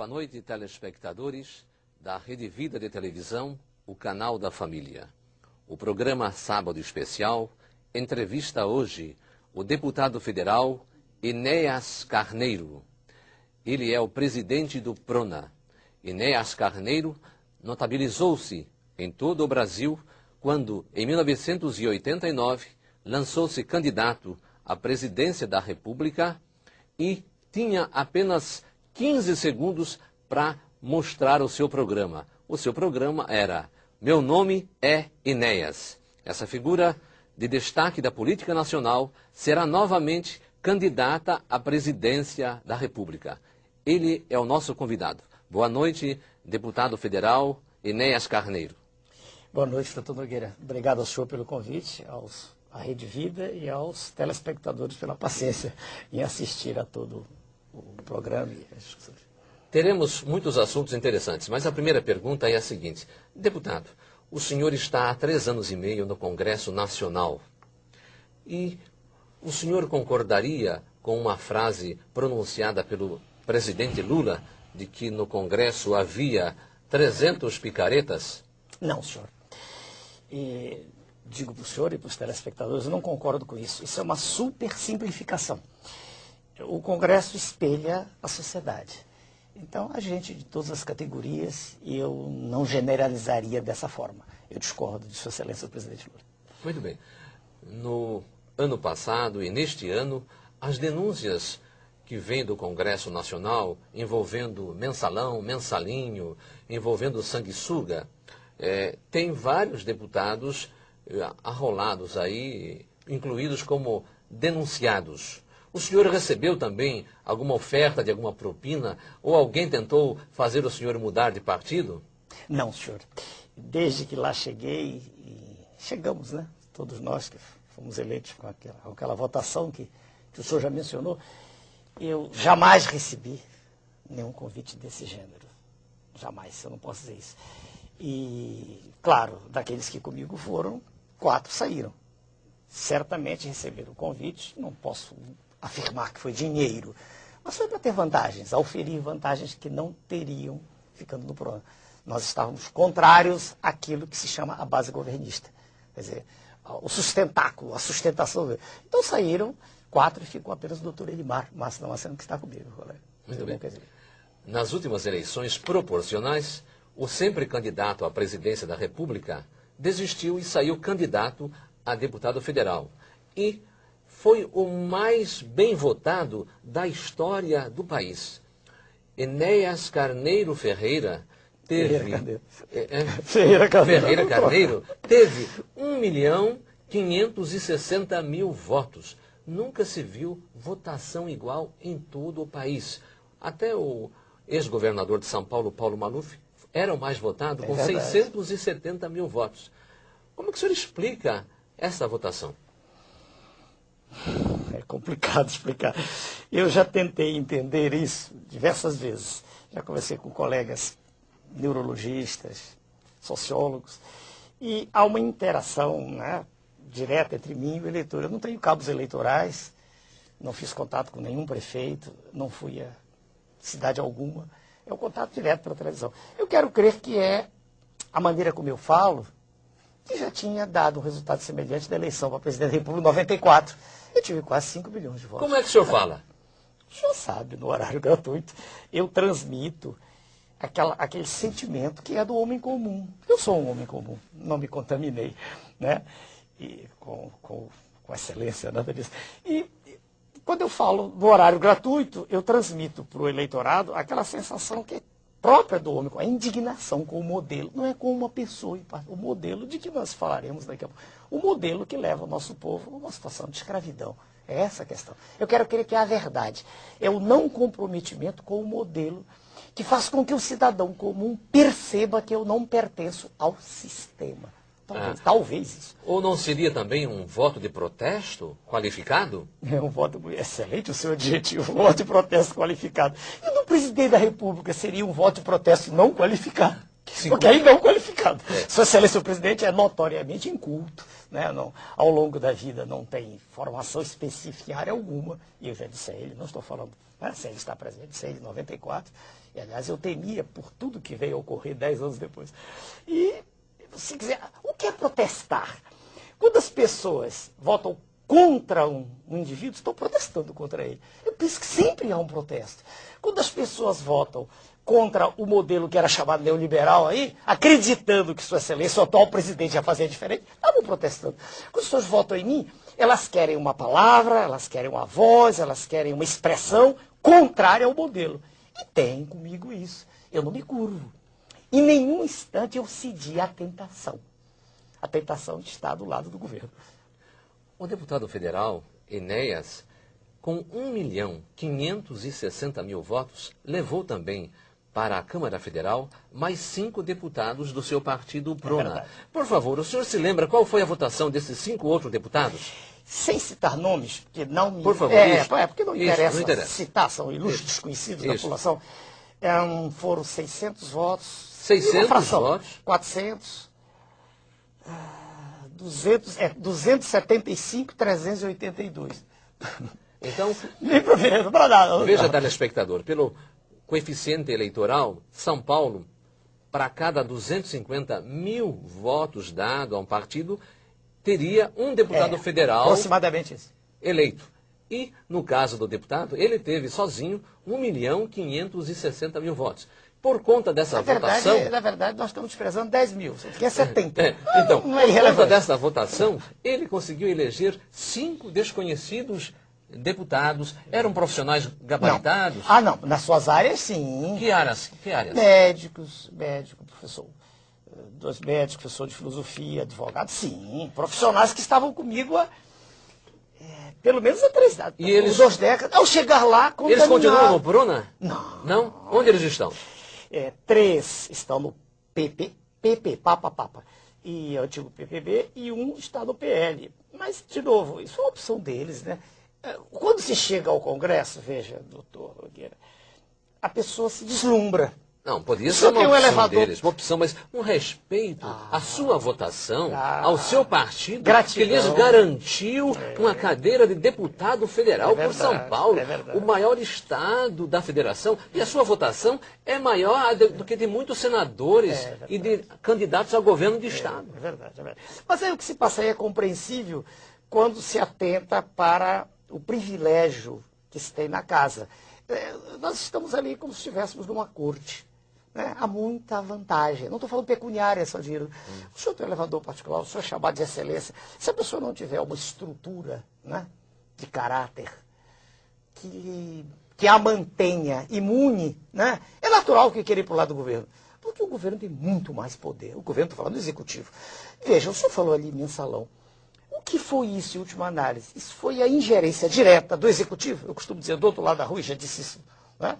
Boa noite, telespectadores da Rede Vida de Televisão, o canal da família. O programa Sábado Especial entrevista hoje o deputado federal Enéas Carneiro. Ele é o presidente do PRONA. Enéas Carneiro notabilizou-se em todo o Brasil quando, em 1989, lançou-se candidato à presidência da República e tinha apenas 15 segundos para mostrar o seu programa. O seu programa era "Meu nome é Enéas". Essa figura de destaque da política nacional será novamente candidata à presidência da República. Ele é o nosso convidado. Boa noite, deputado federal Enéas Carneiro. Boa noite, doutor Nogueira. Obrigado ao senhor pelo convite, à Rede Vida e aos telespectadores pela paciência em assistir a todo o programa e as discussões. Teremos muitos assuntos interessantes, mas a primeira pergunta é a seguinte. Deputado, o senhor está há 3 anos e meio no Congresso Nacional e o senhor concordaria com uma frase pronunciada pelo presidente Lula de que no Congresso havia 300 picaretas? Não, senhor. E digo para o senhor e para os telespectadores, eu não concordo com isso. Isso é uma super simplificação. O Congresso espelha a sociedade. Então, a gente de todas as categorias, e eu não generalizaria dessa forma. Eu discordo de Sua Excelência o presidente Lula. Muito bem. No ano passado e neste ano, as denúncias que vêm do Congresso Nacional envolvendo mensalão, mensalinho, envolvendo sanguessuga, tem vários deputados arrolados aí, incluídos como denunciados. O senhor recebeu também alguma oferta de alguma propina ou alguém tentou fazer o senhor mudar de partido? Não, senhor. Desde que lá cheguei, e chegamos, né? Todos nós que fomos eleitos com aquela votação que o senhor já mencionou, eu jamais recebi nenhum convite desse gênero. Jamais, eu não posso dizer isso. E, claro, daqueles que comigo foram, 4 saíram. Certamente receberam o convite, não posso afirmar que foi dinheiro, mas foi para ter vantagens, auferir vantagens que não teriam ficando no programa. Nós estávamos contrários àquilo que se chama a base governista, quer dizer, o sustentáculo, a sustentação. Então saíram 4 e ficou apenas o doutor Elimar Massa Damasceno, que está comigo, colega. Muito bem. Nas últimas eleições proporcionais, o sempre candidato à presidência da República desistiu e saiu candidato a deputado federal. E foi o mais bem votado da história do país. Enéas Carneiro Ferreira teve... Ferreira Carneiro teve 1.560.000 votos. Nunca se viu votação igual em todo o país. Até o ex-governador de São Paulo, Paulo Maluf, era o mais votado, com 670.000 votos. Como que o senhor explica essa votação? É complicado explicar. Eu já tentei entender isso diversas vezes. Já conversei com colegas neurologistas, sociólogos, e há uma interação, né, direta entre mim e o eleitor. Eu não tenho cabos eleitorais, não fiz contato com nenhum prefeito, não fui a cidade alguma. É um contato direto pela televisão. Eu quero crer que é a maneira como eu falo, que já tinha dado um resultado semelhante da eleição para presidente da República em 94. Eu tive quase 5 milhões de votos. Como é que o senhor fala? O senhor sabe, no horário gratuito, eu transmito aquele sentimento que é do homem comum. Eu sou um homem comum, não me contaminei, né? E com excelência, nada disso. E quando eu falo no horário gratuito, eu transmito para o eleitorado aquela sensação que é própria do homem, a indignação com o modelo, não é com uma pessoa, o modelo de que nós falaremos daqui a pouco, o modelo que leva o nosso povo a uma situação de escravidão. É essa a questão. Eu quero crer que é a verdade, é o não comprometimento com o modelo que faz com que o cidadão comum perceba que eu não pertenço ao sistema. Talvez isso. Ou não seria também um voto de protesto qualificado? É um voto excelente, o seu adjetivo, um voto de protesto qualificado. E do presidente da República seria um voto de protesto não qualificado? Porque aí não qualificado. Sua Excelência, o presidente é notoriamente inculto, né? Não, ao longo da vida não tem formação específica em área alguma, e eu já disse a ele, não estou falando, né, sem ele estar presente, disse a ele em 94, e aliás eu temia por tudo que veio a ocorrer 10 anos depois. E, se quiser, o que é protestar? Quando as pessoas votam contra um indivíduo, estão protestando contra ele. Eu penso que sempre há um protesto. Quando as pessoas votam contra o modelo que era chamado neoliberal aí, acreditando que Sua Excelência, o atual presidente, ia fazer diferente, estavam protestando. Quando as pessoas votam em mim, elas querem uma palavra, elas querem uma voz, elas querem uma expressão contrária ao modelo. E tem comigo isso. Eu não me curvo. Em nenhum instante eu cedi à tentação. A tentação de estar do lado do governo. O deputado federal, Enéas, com 1.560.000 votos, levou também para a Câmara Federal mais 5 deputados do seu partido, Prona. Por favor, o senhor se lembra qual foi a votação desses 5 outros deputados? Sem citar nomes, porque não me... Por favor, porque não interessa, não interessa citar, são ilustres desconhecidos da população. Foram 600 votos. 600 votos? 400... 275, 382. Então, nem para nada. Veja, telespectador, pelo coeficiente eleitoral, São Paulo, para cada 250.000 votos dados a um partido, teria um deputado federal aproximadamente isso. Eleito. E, no caso do deputado, ele teve sozinho 1.560.000 votos. Por conta dessa votação... Na verdade, nós estamos desprezando 10 mil, que é 70. Então, por conta dessa votação, ele conseguiu eleger 5 desconhecidos deputados. Eram profissionais gabaritados? Não. Nas suas áreas, sim. Que áreas? Médico, professor. 2 médicos, professor de filosofia, advogado, sim. Profissionais que estavam comigo há... pelo menos há 3 décadas. E eles... 2 décadas. Ao chegar lá, eles continuam no Prona? Não. Não? Onde eles estão? 3 estão no PP, Papa, e antigo PPB, e 1 está no PL. Mas, de novo, isso é uma opção deles, né? Quando se chega ao Congresso, veja, doutor Nogueira, a pessoa se deslumbra. Não, podia ser uma opção deles, uma opção, mas um respeito à sua votação, ao seu partido, gratidão, que lhes garantiu uma cadeira de deputado federal por São Paulo, o maior estado da federação, e a sua votação é maior do que de muitos senadores e de candidatos ao governo de estado. É verdade. Mas aí o que se passa aí é compreensível quando se atenta para o privilégio que se tem na casa. Nós estamos ali como se estivéssemos numa corte. Né? Há muita vantagem. Não estou falando pecuniária, Sandiro. O senhor tem um elevador particular, o senhor é chamado de excelência. Se a pessoa não tiver uma estrutura, né, de caráter que a mantenha imune, né, é natural que queira ir para o lado do governo. Porque o governo tem muito mais poder. O governo, estou falando do executivo. Veja, o senhor falou ali mensalão. O que foi isso, em última análise? Isso foi a ingerência direta do executivo. Eu costumo dizer, do outro lado da rua, já disse isso, né?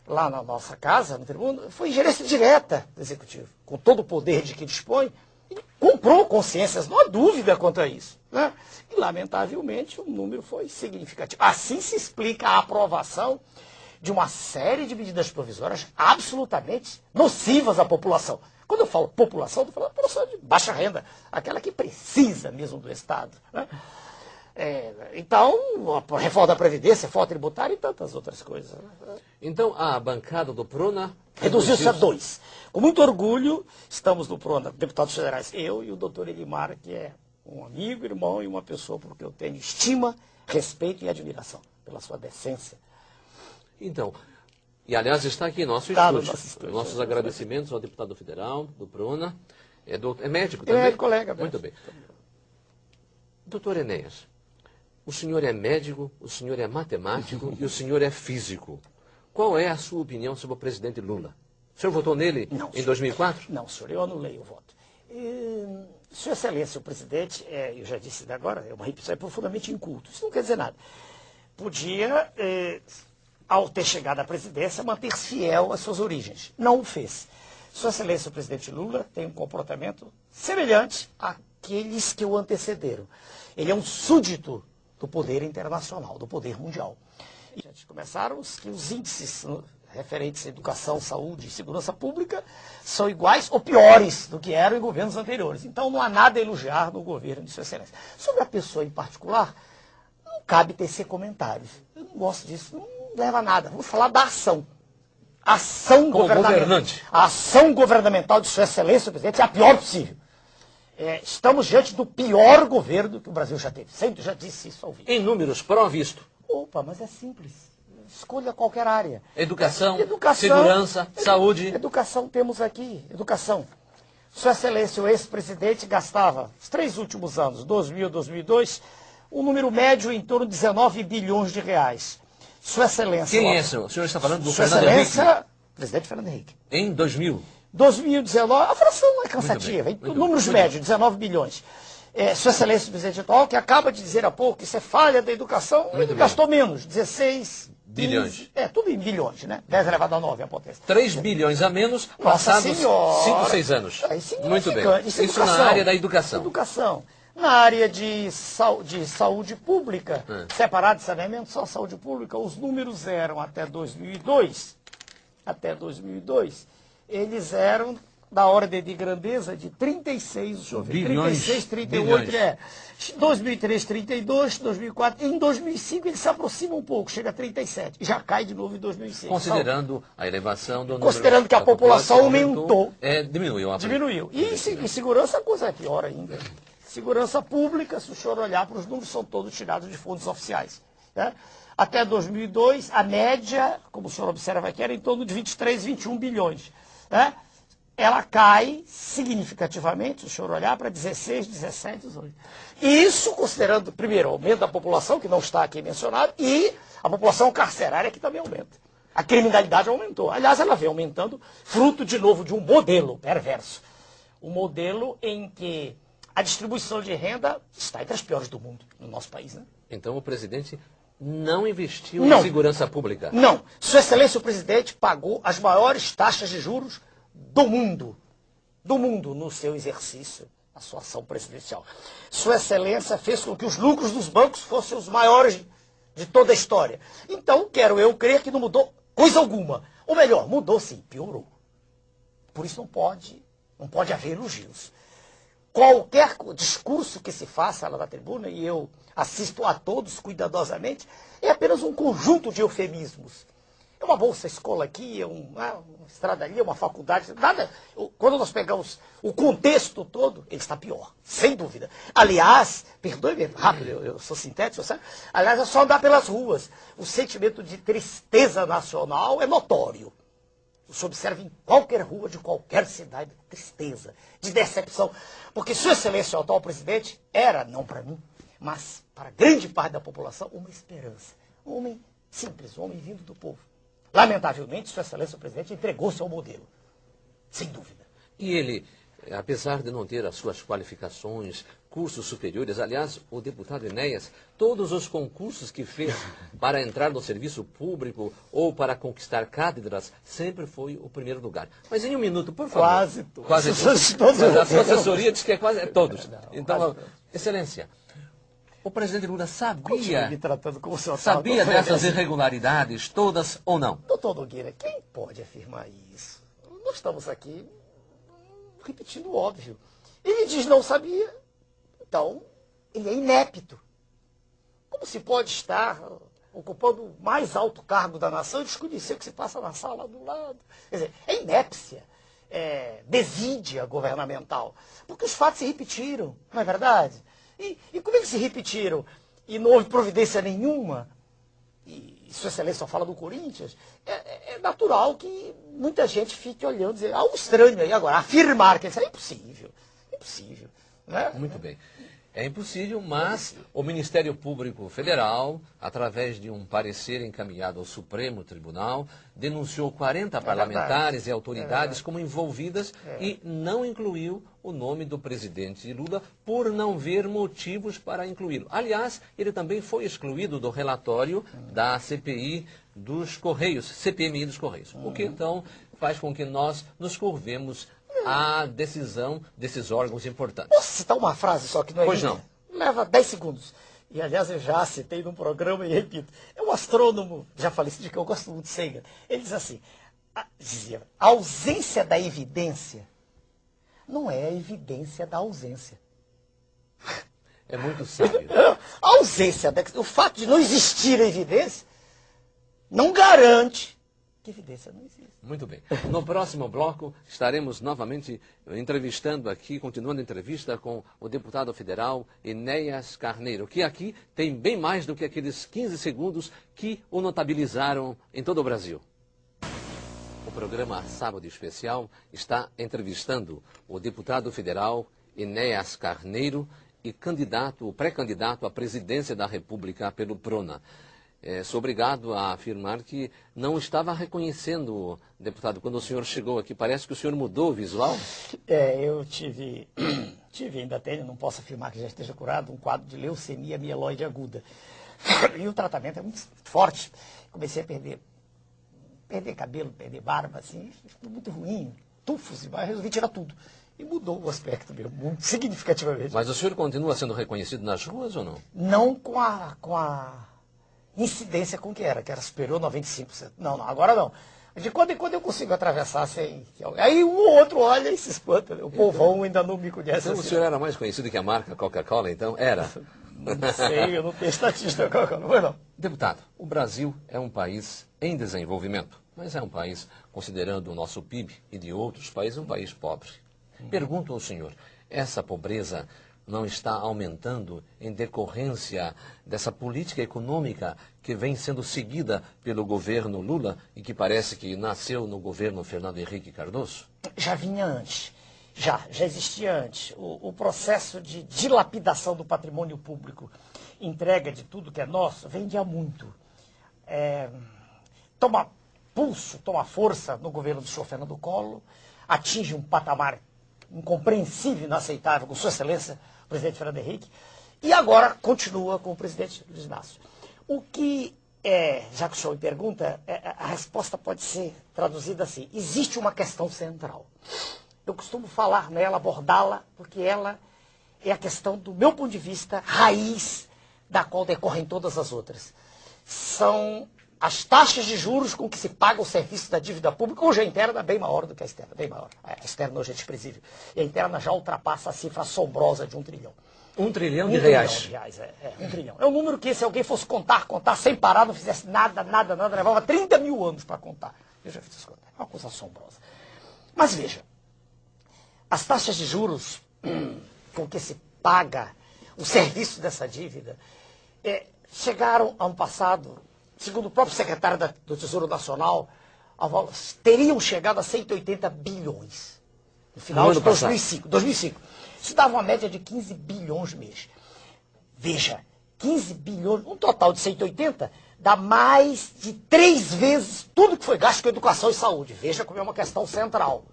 Lá na nossa casa, no tribunal, foi ingerência direta do executivo. Com todo o poder de que dispõe, ele comprou consciências, não há dúvida quanto a isso. Né? E, lamentavelmente, o número foi significativo. Assim se explica a aprovação de uma série de medidas provisórias absolutamente nocivas à população. Quando eu falo população, estou falando população de baixa renda, aquela que precisa mesmo do Estado. Né? Então, a reforma da Previdência, reforma tributária e tantas outras coisas. Então, a bancada do Prona... reduziu-se a 2. Com muito orgulho, estamos no Prona, deputados federais, eu e o doutor Elimar, que é um amigo, irmão e uma pessoa por que eu tenho estima, respeito e admiração pela sua decência. Então, e aliás está aqui em nosso estúdio. Nossos agradecimentos ao deputado federal do Prona. É médico também? É colega. Muito bem. Doutor Enéas, o senhor é médico, o senhor é matemático e o senhor é físico. Qual é a sua opinião sobre o presidente Lula? O senhor votou nele em 2004? Não, senhor, eu anulei o voto. Sua Excelência, o presidente, eu já disse agora, é uma repetição, é profundamente inculto. Isso não quer dizer nada. Podia, ao ter chegado à presidência, manter-se fiel às suas origens. Não o fez. Sua Excelência, o presidente Lula, tem um comportamento semelhante àqueles que o antecederam. Ele é um súdito do poder internacional, do poder mundial. E começaram os índices referentes à educação, saúde e segurança pública, são iguais ou piores do que eram em governos anteriores. Então não há nada a elogiar no governo de Sua Excelência. Sobre a pessoa em particular, não cabe tecer comentários. Eu não gosto disso, não leva a nada. Vamos falar da ação. A ação governamental de Sua Excelência, o presidente, é a pior possível. Estamos diante do pior governo que o Brasil já teve. Sempre já disse isso ao vivo. Em números, prova isto. Opa, mas é simples. Escolha qualquer área. Educação, segurança, saúde. Educação temos aqui. Educação. Sua Excelência, o ex-presidente, gastava, os 3 últimos anos, 2000 e 2002, um número médio em torno de 19 bilhões de reais. Sua Excelência... Quem é, senhor? O senhor está falando do Sua Fernando Henrique? Excelência, presidente Fernando Henrique. Em 2000. 2019, a fração não é cansativa, números médios, 19 bilhões. Sua Excelência, o presidente atual, que acaba de dizer há pouco que isso é falha da educação, ele gastou menos, 16 bilhões. 15, tudo em bilhões, né? 10 elevado a 9 a potência. 3 bilhões a menos, passados 5, 6 anos. Muito bem. Isso na área da educação. Educação. Na área de saúde pública, separado de saneamento, só saúde pública, os números eram até 2002, eles eram da ordem de grandeza de 36, deixa eu ver, bilhões, 36, 38, bilhões. 2003, 32, 2004, em 2005 ele se aproxima um pouco, chega a 37, e já cai de novo em 2006. Considerando a elevação do número... Considerando que a população aumentou. Diminuiu. Diminuiu. E em segurança a coisa é pior ainda. Segurança pública, se o senhor olhar para os números, são todos tirados de fundos oficiais. Né? Até 2002, a média, como o senhor observa aqui, era em torno de 23, 21 bilhões. Né? Ela cai significativamente, se o senhor olhar, para 16, 17, 18. Isso considerando, primeiro, o aumento da população, que não está aqui mencionado, e a população carcerária, que também aumenta. A criminalidade aumentou. Aliás, ela vem aumentando, fruto, de novo, de um modelo perverso. Um modelo em que a distribuição de renda está entre as piores do mundo, no nosso país. Né? Então o presidente não investiu em segurança pública? Não. Sua Excelência, o presidente, pagou as maiores taxas de juros do mundo, no seu exercício, a sua ação presidencial. Sua Excelência fez com que os lucros dos bancos fossem os maiores de toda a história. Então, quero eu crer que não mudou coisa alguma. Ou melhor, mudou sim, piorou. Por isso não pode haver elogios. Qualquer discurso que se faça lá na tribuna, e eu assisto a todos cuidadosamente, é apenas um conjunto de eufemismos. É uma bolsa escola aqui, uma estrada ali, uma faculdade, nada. Quando nós pegamos o contexto todo, ele está pior, sem dúvida. Aliás, perdoe-me, rápido, eu sou sintético, sabe? Aliás, é só andar pelas ruas. O sentimento de tristeza nacional é notório. Você observa em qualquer rua de qualquer cidade, tristeza, de decepção. Porque Sua Excelência, o atual presidente, era, não para mim, mas para grande parte da população, uma esperança. Um homem simples, um homem vindo do povo. Lamentavelmente, Sua Excelência, o presidente, entregou-se ao modelo. Sem dúvida. E ele, apesar de não ter as suas qualificações, cursos superiores, aliás, o deputado Enéas, todos os concursos que fez para entrar no serviço público ou para conquistar cátedras, sempre foi o primeiro lugar. Mas em um minuto, por favor. Quase todos. Quase todos. A sua assessoria diz que é quase todos. Então, Excelência, o presidente Lula sabia dessas irregularidades todas ou não? Doutor Nogueira, quem pode afirmar isso? Nós estamos aqui repetindo o óbvio. Ele diz não sabia, então ele é inepto. Como se pode estar ocupando o mais alto cargo da nação e desconhecer o que se passa na sala do lado? Quer dizer, é inépcia, é desídia governamental. Porque os fatos se repetiram, não é verdade? E como é que se repetiram e não houve providência nenhuma? E Sua Excelência só fala do Corinthians. É natural que muita gente fique olhando e dizer, um estranho aí agora. Afirmar que isso é impossível. Impossível. Né? Muito bem. É impossível, mas o Ministério Público Federal, através de um parecer encaminhado ao Supremo Tribunal, denunciou 40 parlamentares e autoridades como envolvidas e não incluiu o nome do presidente Lula por não ver motivos para incluí-lo. Aliás, ele também foi excluído do relatório da CPI dos Correios, CPMI dos Correios. O que então faz com que nós nos curvemos à decisão desses órgãos importantes. Posso citar uma frase só que não é Pois minha? não. Leva 10 segundos. E, aliás, eu já citei num programa e repito, é um astrônomo, já falecido, de que eu gosto muito, Sagan. Ele diz assim, dizia, a ausência da evidência não é a evidência da ausência. É muito sábio. A ausência, o fato de não existir a evidência, não garante que a evidência não existe. Muito bem. No próximo bloco, estaremos novamente entrevistando aqui, continuando a entrevista com o deputado federal Enéas Carneiro, que aqui tem bem mais do que aqueles 15 segundos que o notabilizaram em todo o Brasil. O programa Sábado Especial está entrevistando o deputado federal Enéas Carneiro e pré-candidato à presidência da República pelo PRONA. Sou obrigado a afirmar que não estava reconhecendo, deputado, quando o senhor chegou aqui. Parece que o senhor mudou o visual. Eu tive, ainda tenho, não posso afirmar que já esteja curado, um quadro de leucemia mieloide aguda. E o tratamento é muito forte. Comecei a perder cabelo, perder barba, assim, ficou muito ruim, tufos, mas resolvi tirar tudo. E mudou o aspecto meu, muito significativamente. Mas o senhor continua sendo reconhecido nas ruas ou não? Não com a incidência com que era superior a 95%. Não, agora não. De quando em quando eu consigo atravessar sem... Aí um ou outro olha e se espanta. O povão ainda não me conhece. Então assim. O senhor era mais conhecido que a marca Coca-Cola, então? Era? Não sei, eu não tenho estatística da Coca-Cola, não. Deputado, o Brasil é um país em desenvolvimento, mas é um país, considerando o nosso PIB e de outros países, um país pobre. Pergunto ao senhor, essa pobreza não está aumentando em decorrência dessa política econômica que vem sendo seguida pelo governo Lula e que parece que nasceu no governo Fernando Henrique Cardoso? Já vinha antes, já existia antes. O processo de dilapidação do patrimônio público, entrega de tudo que é nosso, vem de há muito. Toma pulso, toma força no governo do senhor Fernando Collor, atinge um patamar incompreensível, inaceitável, com sua excelência, o presidente Fernando Henrique, e agora continua com o presidente Luiz Inácio. O que, já que o senhor me pergunta, a resposta pode ser traduzida assim, existe uma questão central. Eu costumo falar nela, abordá-la, porque ela é a questão, do meu ponto de vista, raiz da qual decorrem todas as outras. São as taxas de juros com que se paga o serviço da dívida pública, hoje a interna é bem maior do que a externa, bem maior. A externa hoje é desprezível. E a interna já ultrapassa a cifra assombrosa de 1 trilhão. 1 trilhão de reais? 1 trilhão de reais, 1 trilhão. É um número que, se alguém fosse contar sem parar, não fizesse nada, levava 30 mil anos para contar. Eu já fiz isso contar. É uma coisa assombrosa. Mas veja, as taxas de juros com que se paga o serviço dessa dívida chegaram, ano passado, segundo o próprio secretário do Tesouro Nacional, teriam chegado a 180 bilhões no final de 2005. Isso dava uma média de 15 bilhões mês. Veja, 15 bilhões, um total de 180, dá mais de 3 vezes tudo que foi gasto com educação e saúde. Veja como é uma questão central.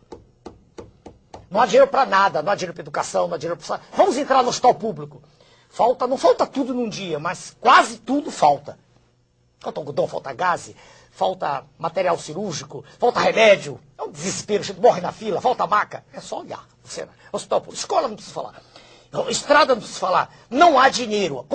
Não há dinheiro para nada, não há dinheiro para educação, não há dinheiro para saúde. Vamos entrar no hospital público. Não falta tudo num dia, mas quase tudo falta. Falta algodão, falta gás, falta material cirúrgico, falta remédio. É um desespero, a gente morre na fila, falta maca. É só olhar. Hospital público, escola não precisa falar. Estrada não precisa falar. Não há dinheiro.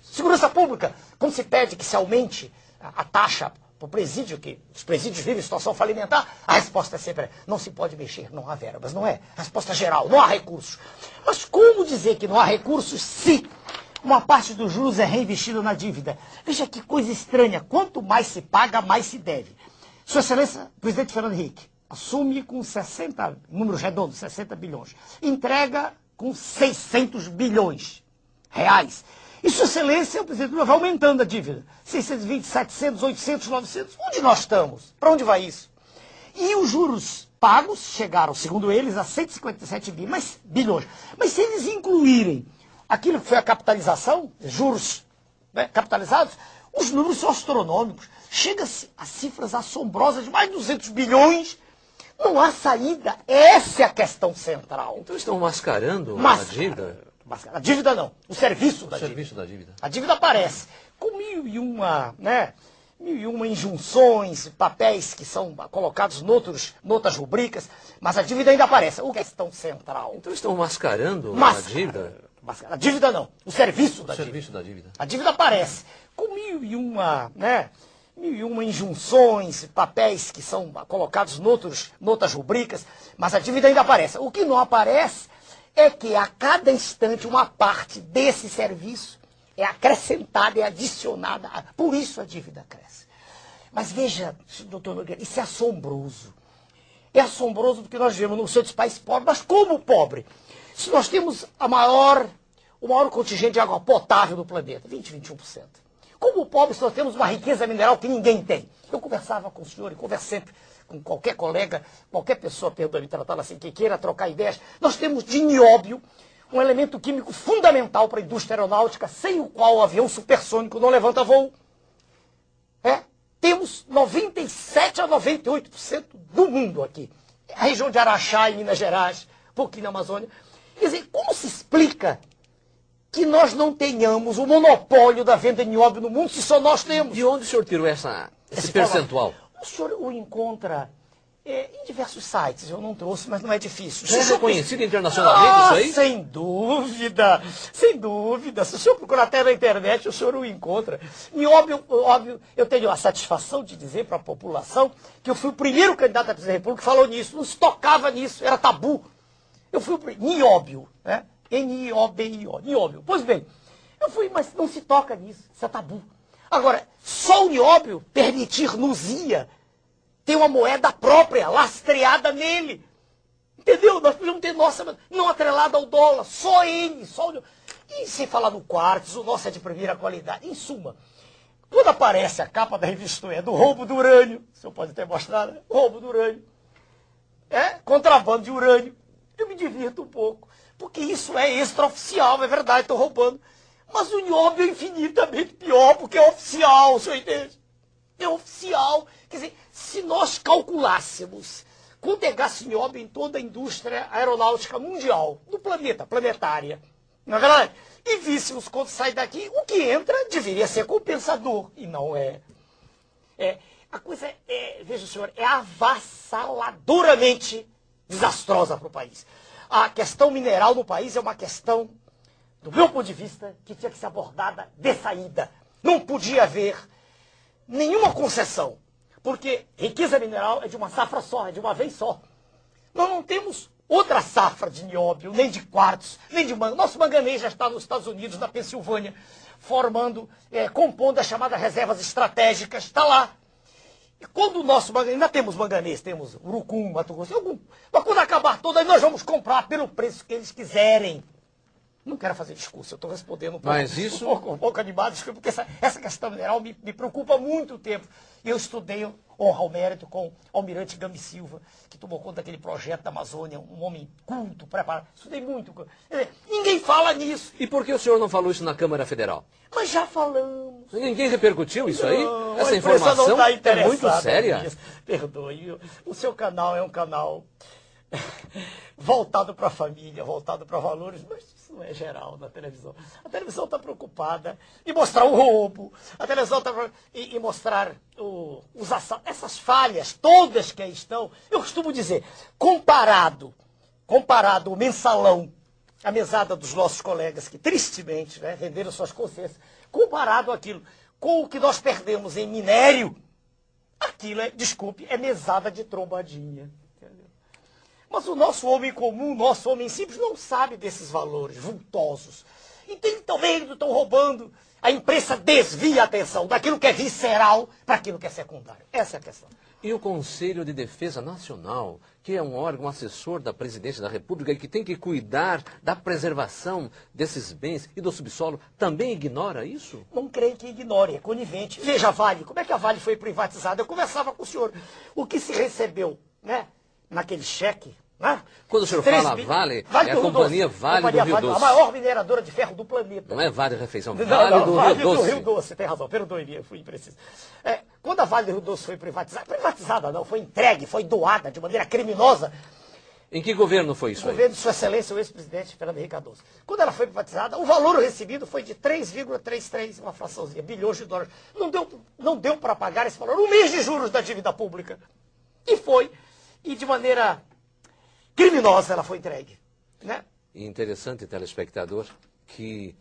Segurança pública, quando se pede que se aumente a taxa para o presídio, que os presídios vivem em situação falimentar, a resposta é sempre, não se pode mexer, não há verbas, não é? A resposta geral, não há recursos. Mas como dizer que não há recursos se uma parte dos juros é reinvestida na dívida? Veja que coisa estranha, quanto mais se paga, mais se deve. Sua Excelência, presidente Fernando Henrique, assume com 60, números redondos, 60 bilhões, entrega com 600 bilhões reais. E Sua Excelência, o presidente Lula, vai aumentando a dívida. 620, 700, 800, 900. Onde nós estamos? Para onde vai isso? E os juros pagos chegaram, segundo eles, a 157 bilhões. Mas se eles incluírem aquilo que foi a capitalização, juros capitalizados, os números são astronômicos. Chega-se a cifras assombrosas de mais de 200 bilhões. Não há saída. Essa é a questão central. Então estão mascarando a dívida? A dívida não, o serviço da dívida. A dívida aparece com mil e uma injunções, papéis que são colocados noutras rubricas, mas a dívida ainda aparece. O questão central. Então estão mascarando a dívida? A dívida não, o serviço da serviço da dívida. A dívida aparece com mil e uma injunções, papéis que são colocados noutras rubricas, mas a dívida ainda aparece. O que não aparece é que a cada instante uma parte desse serviço é acrescentada, é adicionada. Por isso a dívida cresce. Mas veja, doutor Nogueira, isso é assombroso. É assombroso porque nós vivemos no seio dos países pobres, mas como pobre? Se nós temos o maior contingente de água potável do planeta, 21%. Como pobre, se nós temos uma riqueza mineral que ninguém tem. Eu conversava com o senhor e converso sempre com qualquer colega, qualquer pessoa, perdoe-me tratá-la assim, que queira trocar ideias. Nós temos de nióbio um elemento químico fundamental para a indústria aeronáutica, sem o qual o avião supersônico não levanta voo. Temos 97% a 98% do mundo aqui. A região de Araxá, em Minas Gerais, um pouquinho na Amazônia. Quer dizer, como se explica que nós não tenhamos o monopólio da venda de nióbio no mundo, se só nós temos? De onde o senhor tirou esse percentual? O senhor o encontra em diversos sites. Eu não trouxe, mas não é difícil. É reconhecido internacionalmente isso aí? Sem dúvida, sem dúvida. Se o senhor procurar até na internet, o senhor o encontra. Nióbio, óbvio, eu tenho a satisfação de dizer para a população que eu fui o primeiro candidato à presidência da República que falou nisso, não se tocava nisso, era tabu. Eu fui o primeiro. Nióbio, né? N-I-O-B-I-O, nióbio. Pois bem, eu fui, mas não se toca nisso, isso é tabu. Agora, só o nióbio permitir-nos-ia ter uma moeda própria, lastreada nele. Entendeu? Nós podíamos ter nossa, não atrelada ao dólar, só ele, só o... E sem falar no quartzo, o nosso é de primeira qualidade. Em suma, quando aparece a capa da revista do roubo do urânio, o senhor pode ter mostrado, né? Roubo do urânio, contrabando de urânio, eu me divirto um pouco, porque isso é extraoficial, é verdade, estou roubando. Mas o nióbio é infinitamente pior, porque é oficial, o senhor entende? É oficial. Quer dizer, se nós calculássemos quanto é gasto de nióbio em toda a indústria aeronáutica mundial, do planeta, planetária, não é verdade? E víssemos quanto sai daqui, o que entra deveria ser compensador, e não é. A coisa veja o senhor, é avassaladoramente desastrosa para o país. A questão mineral no país é uma questão, do meu ponto de vista, que tinha que ser abordada de saída. Não podia haver nenhuma concessão, porque riqueza mineral é de uma safra só, é de uma vez só. Nós não temos outra safra de nióbio, nem de quartzo, nem de manganês. Nosso manganês já está nos Estados Unidos, na Pensilvânia, compondo as chamadas reservas estratégicas, está lá. E quando o nosso manganês, ainda temos manganês, temos urucum, Mato Grosso, mas quando acabar todo, aí nós vamos comprar pelo preço que eles quiserem. Não quero fazer discurso, eu estou respondendo um pouco animado, porque essa questão mineral me preocupa há muito tempo. Eu estudei, honra ao mérito, com o almirante Gami Silva, que tomou conta daquele projeto da Amazônia, um homem culto, preparado. Estudei muito. Ninguém fala nisso. E por que o senhor não falou isso na Câmara Federal? Mas já falamos. Ninguém repercutiu isso aí? Não, essa informação não tá é muito séria. Perdoe, o seu canal é um canal voltado para a família, voltado para valores, mas isso não é geral na televisão. A televisão está preocupada em mostrar o roubo, a televisão está em mostrar essas falhas todas que aí estão. Eu costumo dizer, comparado o mensalão, a mesada dos nossos colegas que tristemente venderam suas consciências, comparado aquilo com o que nós perdemos em minério, aquilo é mesada de trombadinha. Mas o nosso homem comum, o nosso homem simples, não sabe desses valores vultosos. Então, estão roubando. A imprensa desvia a atenção daquilo que é visceral para aquilo que é secundário. Essa é a questão. E o Conselho de Defesa Nacional, que é um órgão assessor da Presidência da República e que tem que cuidar da preservação desses bens e do subsolo, também ignora isso? Não creio que ignore, é conivente. Veja a Vale, como é que a Vale foi privatizada? Eu conversava com o senhor. O que se recebeu, naquele cheque, Quando o senhor fala Vale, é a companhia Vale do Rio Doce. A maior mineradora de ferro do planeta. Não é Vale Refeição, Vale do Rio Doce. Do Rio Doce, tem razão, perdoe-me, eu fui impreciso. Quando a Vale do Rio Doce foi privatizada não, foi entregue, foi doada de maneira criminosa. Em que governo foi isso aí? O governo de Sua Excelência, o ex-presidente Fernando Henrique Cardoso. Quando ela foi privatizada, o valor recebido foi de 3,33, uma fraçãozinha, bilhões de dólares. Não deu para pagar esse valor, um mês de juros da dívida pública. E de maneira criminosa ela foi entregue. E interessante, telespectador, que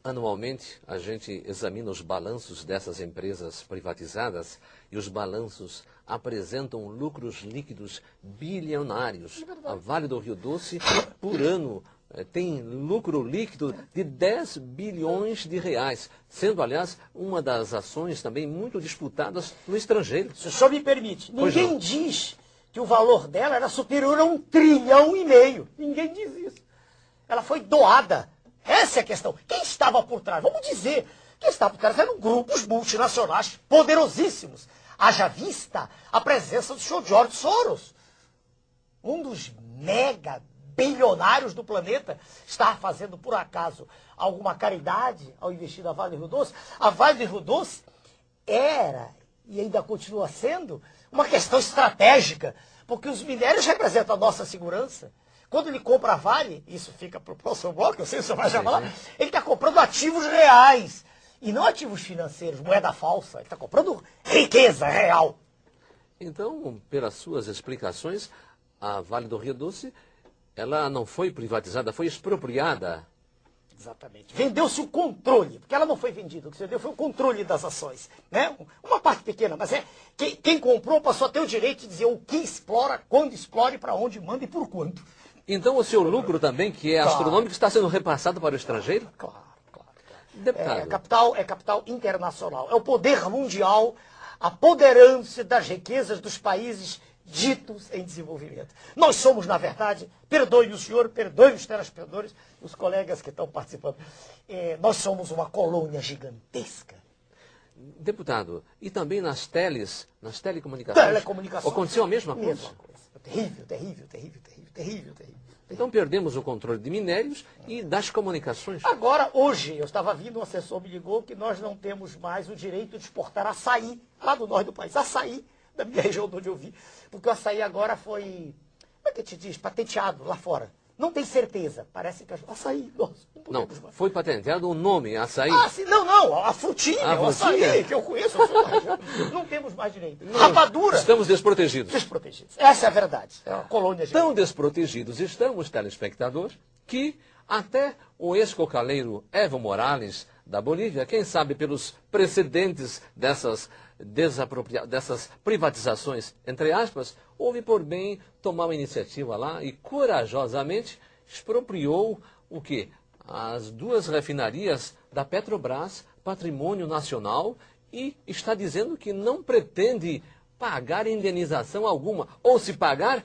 anualmente a gente examina os balanços dessas empresas privatizadas e os balanços apresentam lucros líquidos bilionários. A Vale do Rio Doce, por ano, tem lucro líquido de 10 bilhões de reais, sendo, aliás, uma das ações também muito disputadas no estrangeiro. Se o senhor me permite, ninguém diz que o valor dela era superior a 1,5 trilhão. Ninguém diz isso. Ela foi doada. Essa é a questão. Quem estava por trás? Vamos dizer, quem estava por trás eram grupos multinacionais poderosíssimos. Haja vista a presença do senhor George Soros, um dos mega bilionários do planeta. Estava fazendo, por acaso, alguma caridade ao investir na Vale do Rio Doce? A Vale do Rio Doce era, e ainda continua sendo, uma questão estratégica, porque os minérios representam a nossa segurança. Quando ele compra a Vale, isso fica para o próximo bloco, eu sei que o senhor vai já falar, ele está comprando ativos reais, e não ativos financeiros, moeda falsa. Ele está comprando riqueza real. Então, pelas suas explicações, a Vale do Rio Doce, ela não foi privatizada, foi expropriada. Exatamente. Vendeu-se o controle, porque ela não foi vendida, o que se deu foi o controle das ações. Né? Uma parte pequena, mas quem comprou passou a ter o direito de dizer o que explora, quando explora, para onde manda e por quanto. Então o seu lucro também, que é astronômico, está sendo repassado para o estrangeiro? Claro. Deputado. É capital internacional. É o poder mundial apoderando-se das riquezas dos países ditos em desenvolvimento. Nós somos, na verdade, perdoe o senhor, perdoe os telespectadores, os colegas que estão participando, nós somos uma colônia gigantesca. Deputado, e também nas telecomunicações? Telecomunicações. Aconteceu a mesma coisa? Mesma coisa. Terrível. Então perdemos o controle de minérios e das comunicações. Agora, hoje, eu estava vindo, um assessor me ligou que nós não temos mais o direito de exportar açaí lá do norte do país. Açaí, da minha região de onde eu vi. Porque o açaí agora foi, como é que te diz, patenteado lá fora. Não tem certeza. Parece que açaí, nossa, não, foi patenteado o nome, açaí. Sim, não, a frutinha, o açaí, que eu conheço, não temos mais direito. Rapadura. Estamos desprotegidos. Essa é a verdade. É uma colônia gigante. Tão desprotegidos estamos, telespectadores, que até o ex-cocaleiro Evo Morales, da Bolívia, quem sabe pelos precedentes dessas privatizações, entre aspas, houve por bem tomar uma iniciativa lá e corajosamente expropriou o quê? As 2 refinarias da Petrobras, patrimônio nacional, e está dizendo que não pretende pagar indenização alguma, ou se pagar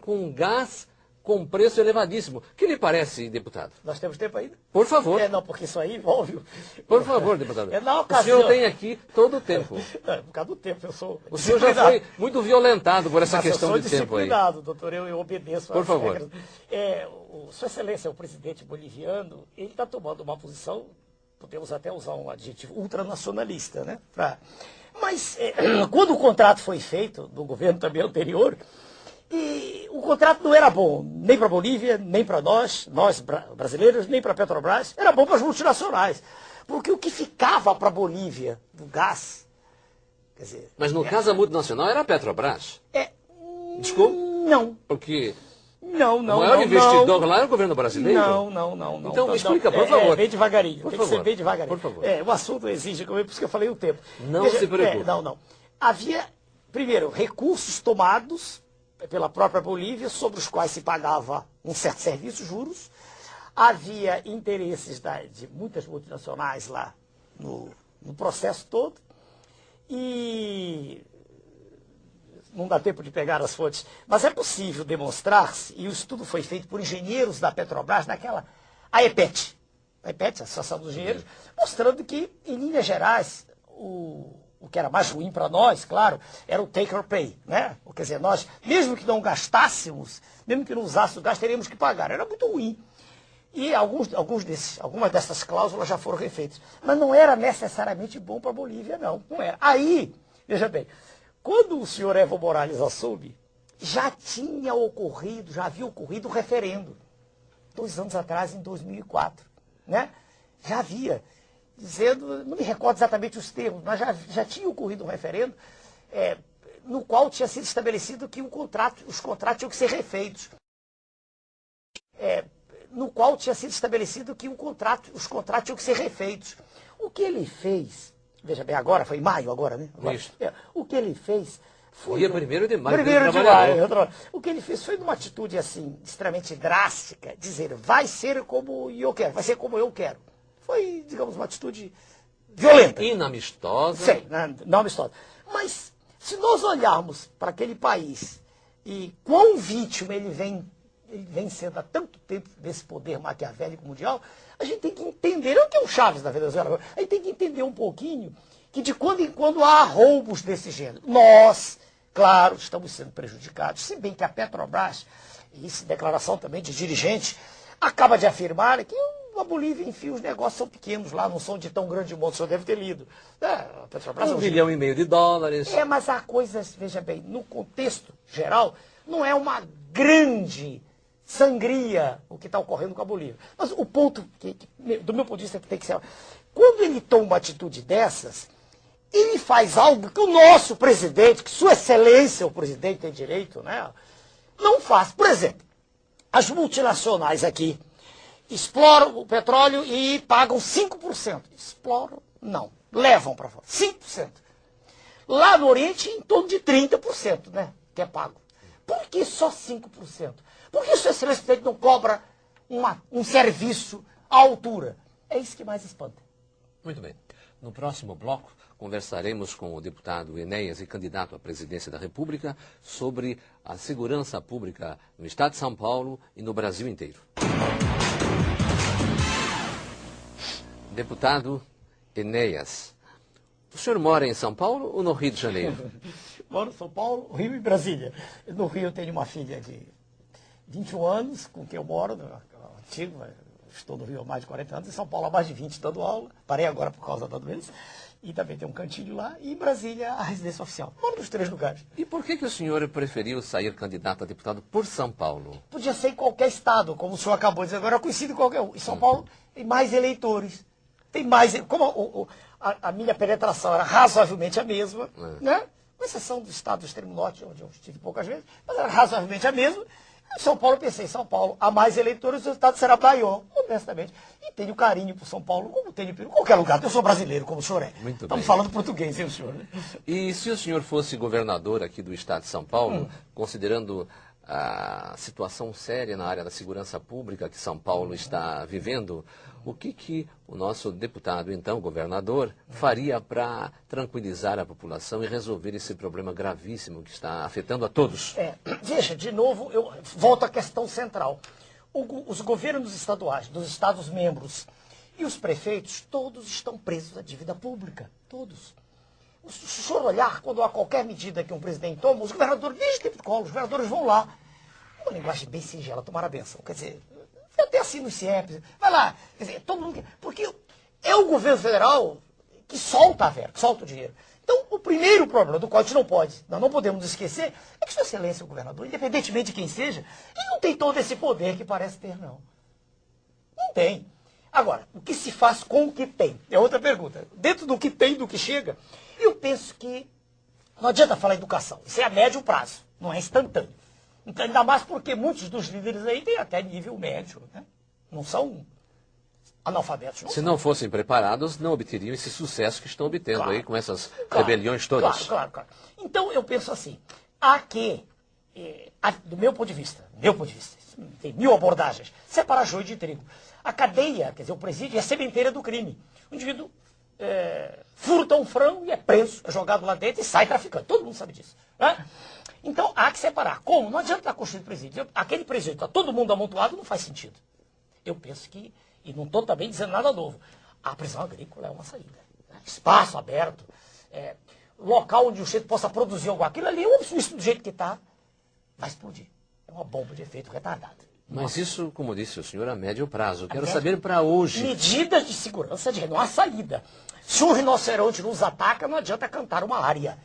com gás com preço elevadíssimo. O que lhe parece, deputado? Nós temos tempo ainda? Por favor. Não, porque isso aí envolve... Por favor, deputado. Na ocasião... O senhor tem aqui todo o tempo. Por causa do tempo, eu sou... O senhor já foi muito violentado por essa questão de tempo aí. Doutor, eu obedeço às regras. Por favor. Sua Excelência, o presidente boliviano, ele está tomando uma posição, podemos até usar um adjetivo, ultranacionalista, né? Mas, quando o contrato foi feito, do governo também anterior... E o contrato não era bom, nem para a Bolívia, nem para nós brasileiros, nem para a Petrobras. Era bom para as multinacionais. Porque o que ficava para a Bolívia do gás... Quer dizer, mas no caso a multinacional era a Petrobras? Desculpa? Não. Porque o maior investidor lá era o governo brasileiro? Não. Então me explica, por favor. Bem devagarinho, tem que ser bem devagarinho. Por favor. O assunto exige, por isso que eu falei o tempo. Não se preocupe. Não. Havia, primeiro, recursos tomados pela própria Bolívia, sobre os quais se pagava um certo serviço, juros. Havia interesses de muitas multinacionais lá no processo todo. E não dá tempo de pegar as fontes, mas é possível demonstrar-se, e o estudo foi feito por engenheiros da Petrobras, a EPET, a Associação dos Engenheiros, mostrando que, em linhas gerais, o que era mais ruim para nós, claro, era o take or pay, né? Quer dizer, nós, mesmo que não gastássemos, mesmo que não usássemos o gás, teríamos que pagar. Era muito ruim. E algumas dessas cláusulas já foram refeitas. Mas não era necessariamente bom para a Bolívia, não. Não era. Aí, veja bem, quando o senhor Evo Morales assume, já havia ocorrido o referendo. 2 anos atrás, em 2004. Né? Já havia. Dizendo, não me recordo exatamente os termos, mas já tinha ocorrido um referendo no qual tinha sido estabelecido que os contratos tinham que ser refeitos. no qual tinha sido estabelecido que os contratos tinham que ser refeitos. O que ele fez, veja bem, agora, foi em maio agora, né? Agora, o que ele fez foi... Dia 1º de maio. 1º de maio. O que ele fez foi numa atitude, assim, extremamente drástica, dizer, vai ser como eu quero, vai ser como eu quero. Foi, digamos, uma atitude violenta. Inamistosa. Sim, não amistosa. Mas, se nós olharmos para aquele país e quão vítima ele vem sendo há tanto tempo desse poder maquiavélico mundial, a gente tem que entender, não que é o Chaves da Venezuela, a gente tem que entender um pouquinho que de quando em quando há roubos desse gênero. Nós, claro, estamos sendo prejudicados, se bem que a Petrobras, e isso é declaração também de dirigente, acaba de afirmar que a Bolívia, enfim, os negócios são pequenos lá, não são de tão grande monte, o senhor deve ter lido. A Petrobras, $1,5 bilhão. Mas há coisas, veja bem, no contexto geral, não é uma grande sangria o que está ocorrendo com a Bolívia. Mas o ponto, do meu ponto de vista, que tem que ser... Quando ele toma uma atitude dessas, ele faz algo que o nosso presidente, que Sua Excelência, o presidente, tem direito, né, não faz. Por exemplo, as multinacionais aqui exploram o petróleo e pagam 5%. Exploram? Não. Levam para fora. 5%. Lá no Oriente, em torno de 30%, né, que é pago. Por que só 5%? Por que o Sua Excelência presidente não cobra um serviço à altura? É isso que mais espanta. Muito bem. No próximo bloco, conversaremos com o deputado Enéas e candidato à presidência da República sobre a segurança pública no estado de São Paulo e no Brasil inteiro. Deputado Enéas, o senhor mora em São Paulo ou no Rio de Janeiro? Moro em São Paulo, Rio e Brasília. No Rio eu tenho uma filha de 21 anos, com quem eu moro, antigo, estou no Rio há mais de 40 anos, em São Paulo há mais de 20 dando aula, parei agora por causa da doença, e também tem um cantinho lá, e em Brasília a residência oficial. Moro nos 3 lugares. E por que o senhor preferiu sair candidato a deputado por São Paulo? Podia ser em qualquer estado, como o senhor acabou de dizer, agora é conhecido em qualquer um. Em São Paulo tem mais eleitores, tem mais... Como a minha penetração era razoavelmente a mesma, né? Com exceção do estado do extremo norte, onde eu estive poucas vezes, mas era razoavelmente a mesma. Em São Paulo, eu pensei, em São Paulo, há mais eleitores, o resultado será maior, honestamente. E tenho carinho por São Paulo, como tenho por qualquer lugar. Eu sou brasileiro, como o senhor é. Muito Estamos bem. falando português, hein, o senhor? E se o senhor fosse governador aqui do estado de São Paulo, considerando a situação séria na área da segurança pública que São Paulo está vivendo, o que o nosso deputado, então governador, faria para tranquilizar a população e resolver esse problema gravíssimo que está afetando a todos? Veja, de novo, eu volto à questão central. Os governos estaduais, dos estados-membros e os prefeitos, todos estão presos à dívida pública. Todos. Se o senhor olhar, quando há qualquer medida que um presidente toma, os governadores, desde o tempo de colo, os governadores vão lá. Uma linguagem bem singela, tomar a benção. Quer dizer, até assim no CIEP, vai lá. Quer dizer, todo mundo... Porque é o governo federal que solta a verba, que solta o dinheiro. Então, o primeiro problema do qual a gente nós não podemos esquecer, é que Sua Excelência, o governador, independentemente de quem seja, ele não tem todo esse poder que parece ter, não. Não tem. Agora, o que se faz com o que tem? É outra pergunta. Dentro do que tem, do que chega, eu penso que não adianta falar educação. Isso é a médio prazo, não é instantâneo. Então, ainda mais porque muitos dos líderes aí têm até nível médio, né? Não são analfabetos. Se não fossem preparados, não obteriam esse sucesso que estão obtendo aí com essas rebeliões todas. Claro. Então, eu penso assim, há que, do meu ponto de vista, tem 1000 abordagens, separar joio de trigo. A cadeia, quer dizer, o presídio é a sementeira do crime. O indivíduo furta um frango e é preso, é jogado lá dentro e sai traficando. Todo mundo sabe disso. Né? Então, há que separar. Como? Não adianta estar construindo presídio. Aquele presídio está todo mundo amontoado, não faz sentido. Eu penso que, e não estou também dizendo nada novo, a prisão agrícola é uma saída. Né? Espaço aberto, local onde o sujeito possa produzir algo. Aquilo ali, isso do jeito que está, vai explodir. É uma bomba de efeito retardado. Mas isso, como disse o senhor, a médio prazo. Quero saber para hoje. Medidas de segurança, não há saída. Se um rinoceronte nos ataca, não adianta cantar uma área.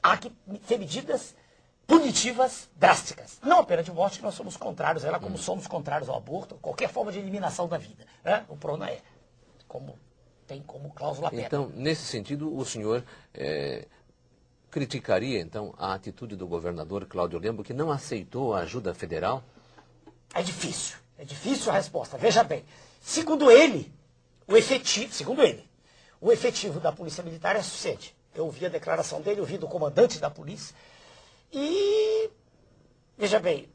Há que ter medidas punitivas drásticas. Não a pena de morte, que nós somos contrários a ela, como somos contrários ao aborto, qualquer forma de eliminação da vida. Né? O PRONA tem como cláusula pena. Então, nesse sentido, o senhor criticaria, então, a atitude do governador Cláudio Lembo, que não aceitou a ajuda federal? É difícil. É difícil a resposta. Veja bem, segundo ele, o efetivo da Polícia Militar é suficiente. Eu ouvi a declaração dele, ouvi do comandante da polícia. E, veja bem,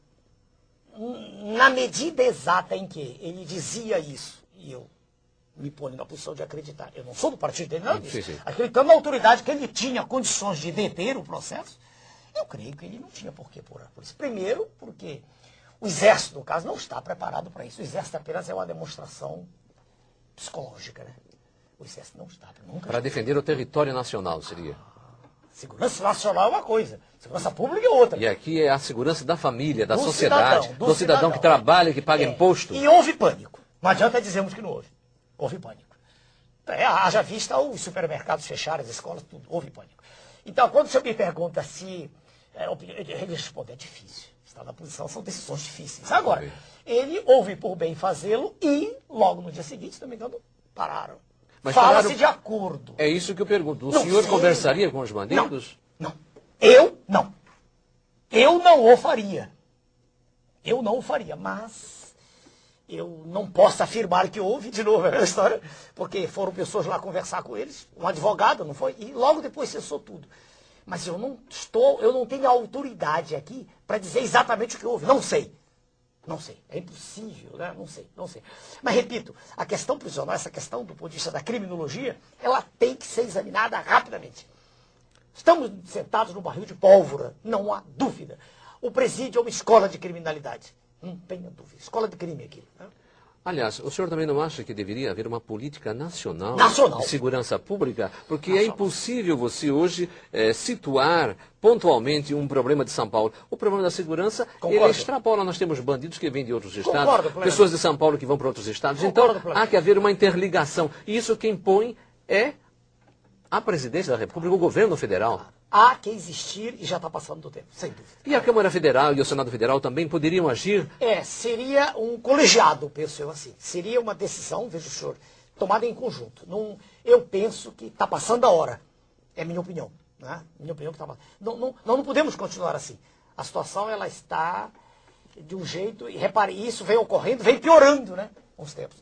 na medida exata em que ele dizia isso, e eu me ponho na posição de acreditar, eu não sou do partido dele, não disso, acreditando na autoridade que ele tinha condições de deter o processo, eu creio que ele não tinha por que pôr a polícia. Primeiro, porque o Exército, no caso, não está preparado para isso. O Exército apenas é uma demonstração psicológica, né? O Exército não está. Para defender o território nacional, seria? Segurança nacional é uma coisa, segurança pública é outra. E aqui é a segurança da família, da sociedade, do cidadão que trabalha, que paga imposto. E houve pânico. Não adianta dizermos que não houve. Houve pânico. Haja vista os supermercados fecharam, as escolas, tudo. Houve pânico. Então, quando você me pergunta se... ele responde, é difícil. Estar na posição são decisões difíceis. Agora, ele houve por bem fazê-lo e, logo no dia seguinte, se não me engano, pararam. Fala-se de acordo. É isso que eu pergunto. O senhor conversaria com os bandidos? Não. Eu não. Eu não o faria. Eu não o faria, mas eu não posso afirmar que houve, de novo, a história, porque foram pessoas lá conversar com eles, um advogado, não foi? E logo depois cessou tudo. Mas eu não tenho autoridade aqui para dizer exatamente o que houve. Não sei. Não sei. É impossível, né? Não sei. Mas, repito, a questão prisional, essa questão do ponto de vista da criminologia, ela tem que ser examinada rapidamente. Estamos sentados no barril de pólvora, não há dúvida. O presídio é uma escola de criminalidade. Não tenha dúvida. Escola de crime aqui. Né? Aliás, o senhor também não acha que deveria haver uma política nacional de segurança pública? Porque é impossível você hoje situar pontualmente um problema de São Paulo. O problema da segurança, ele extrapola. Nós temos bandidos que vêm de outros estados, pessoas de São Paulo que vão para outros estados. Então, há que haver uma interligação. E isso quem põe é a presidência da República, o governo federal. Há que existir e já está passando do tempo, sem dúvida. E a Câmara Federal e o Senado Federal também poderiam agir? Seria um colegiado, penso eu assim. Seria uma decisão, veja o senhor, tomada em conjunto. Eu penso que está passando a hora. É minha opinião. Né? Minha opinião que está passando. Nós não podemos continuar assim. A situação ela está de um jeito, e repare, isso vem ocorrendo, vem piorando, né, com os tempos.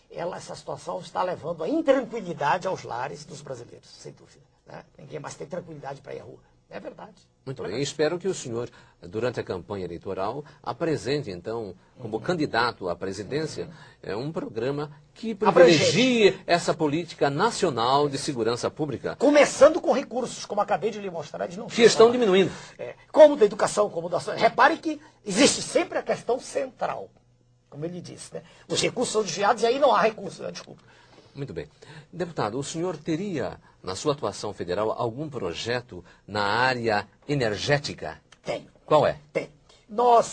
Essa situação está levando a intranquilidade aos lares dos brasileiros, sem dúvida. Né? Ninguém mais tem tranquilidade para ir à rua. É verdade. Muito bem. Espero que o senhor, durante a campanha eleitoral, apresente, então, como candidato à presidência, um programa que privilegie essa política nacional de segurança pública. Começando com recursos, como acabei de lhe mostrar. Que estão diminuindo. Como da educação, como da... Repare que existe sempre a questão central, como ele disse. Né? Os recursos são desviados e aí não há recursos. Né? Desculpa. Muito bem. Deputado, o senhor teria, na sua atuação federal, algum projeto na área energética? Tenho. Qual é? Tem.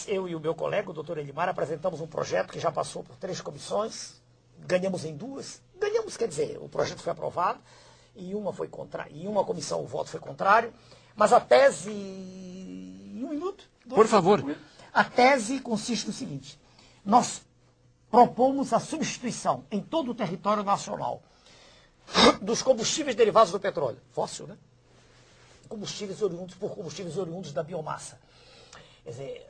Eu e o meu colega, o doutor Elimar, apresentamos um projeto que já passou por 3 comissões, ganhamos em 2. Ganhamos, quer dizer, o projeto foi aprovado, e uma comissão o voto foi contrário, mas a tese... Um minuto? Por favor. A tese consiste no seguinte, nós propomos a substituição em todo o território nacional dos combustíveis derivados do petróleo, fóssil, né? Combustíveis oriundos da biomassa. Quer dizer,